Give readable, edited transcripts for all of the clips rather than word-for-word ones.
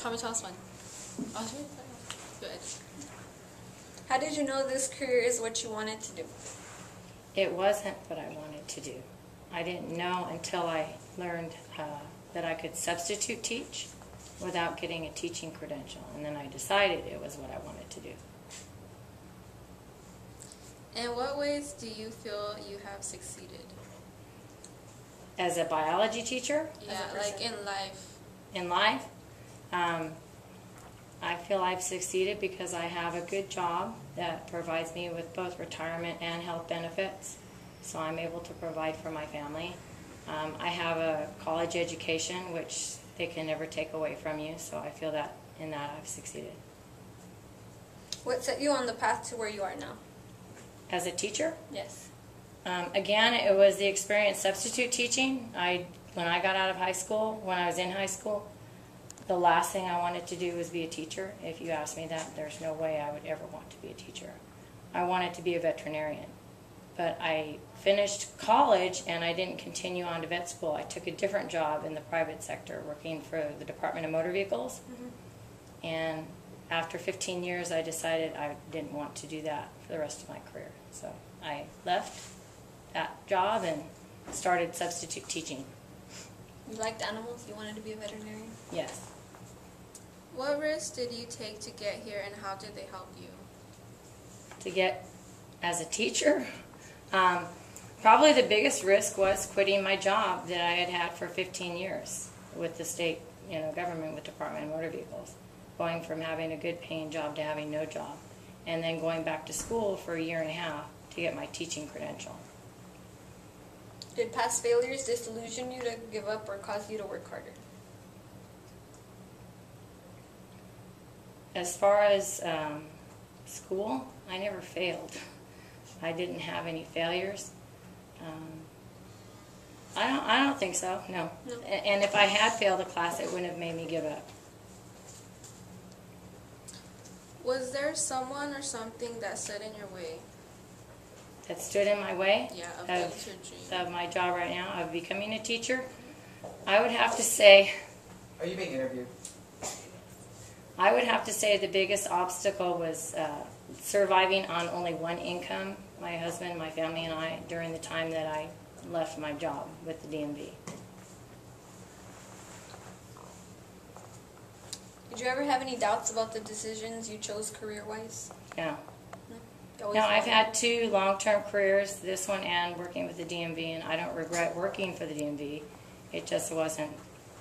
Tell us one. Oh, sure. Good. How did you know this career is what you wanted to do? It wasn't what I wanted to do. I didn't know until I learned that I could substitute teach without getting a teaching credential. And then I decided it was what I wanted to do. In what ways do you feel you have succeeded? As a biology teacher? Yeah, like in life. In life? I feel I've succeeded because I have a good job that provides me with both retirement and health benefits, so I'm able to provide for my family. I have a college education, which they can never take away from you, so I feel that in that I've succeeded. What set you on the path to where you are now? As a teacher? Yes. Again, it was the experience substitute teaching. When I got out of high school, when I was in high school, the last thing I wanted to do was be a teacher. If you asked me that, there's no way I would ever want to be a teacher. I wanted to be a veterinarian. But I finished college and I didn't continue on to vet school. I took a different job in the private sector working for the Department of Motor Vehicles. Mm-hmm. And after 15 years, I decided I didn't want to do that for the rest of my career. So I left that job and started substitute teaching. You liked animals? You wanted to be a veterinarian? Yes. What risks did you take to get here, and how did they help you? To get as a teacher, probably the biggest risk was quitting my job that I had had for 15 years with the state, government, with Department of Motor Vehicles, going from having a good paying job to having no job, and then going back to school for a year and a half to get my teaching credential. Did past failures disillusion you to give up or cause you to work harder? As far as school, I never failed. I didn't have any failures. I don't think so, no. And if I had failed a class, it wouldn't have made me give up. Was there someone or something that stood in your way? That stood in my way? Yeah, of getting to your dream. Of my job right now, of becoming a teacher? I would have to say... Are you being interviewed? I would have to say the biggest obstacle was surviving on only one income, my husband, my family, and I, during the time that I left my job with the DMV. Did you ever have any doubts about the decisions you chose career-wise? No. No, I've had 2 long-term careers, this one and working with the DMV, and I don't regret working for the DMV. It just wasn't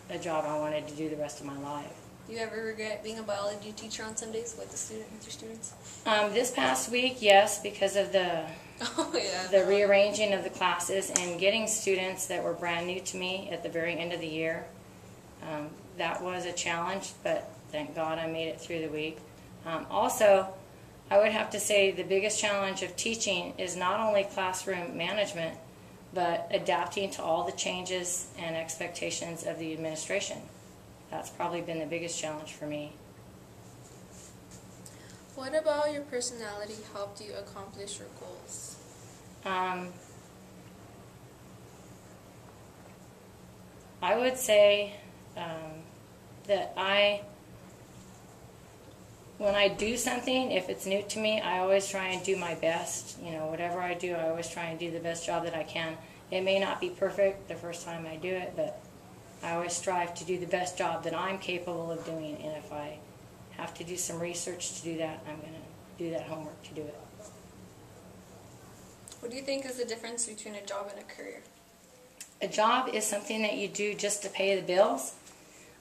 a job I wanted to do the rest of my life. Do you ever regret being a biology teacher on Sundays with your students? This past week, yes, because of the rearranging of the classes and getting students that were brand new to me at the very end of the year. That was a challenge, but thank God I made it through the week. Also, I would have to say the biggest challenge of teaching is not only classroom management, but adapting to all the changes and expectations of the administration. That's probably been the biggest challenge for me. What about your personality helped you accomplish your goals? I would say that when I do something, if it's new to me, I always try and do my best. Whatever I do, I always try and do the best job that I can. It may not be perfect the first time I do it, but I always strive to do the best job that I'm capable of doing, and if I have to do some research to do that, I'm going to do that homework to do it. What do you think is the difference between a job and a career? A job is something that you do just to pay the bills.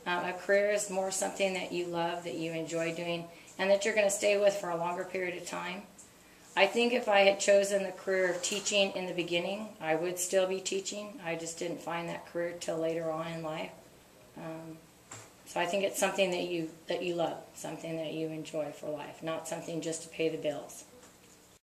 A career is more something that you love, that you enjoy doing, and that you're going to stay with for a longer period of time. I think if I had chosen the career of teaching in the beginning, I would still be teaching. I just didn't find that career till later on in life. So I think it's something that you love, something that you enjoy for life, not something just to pay the bills.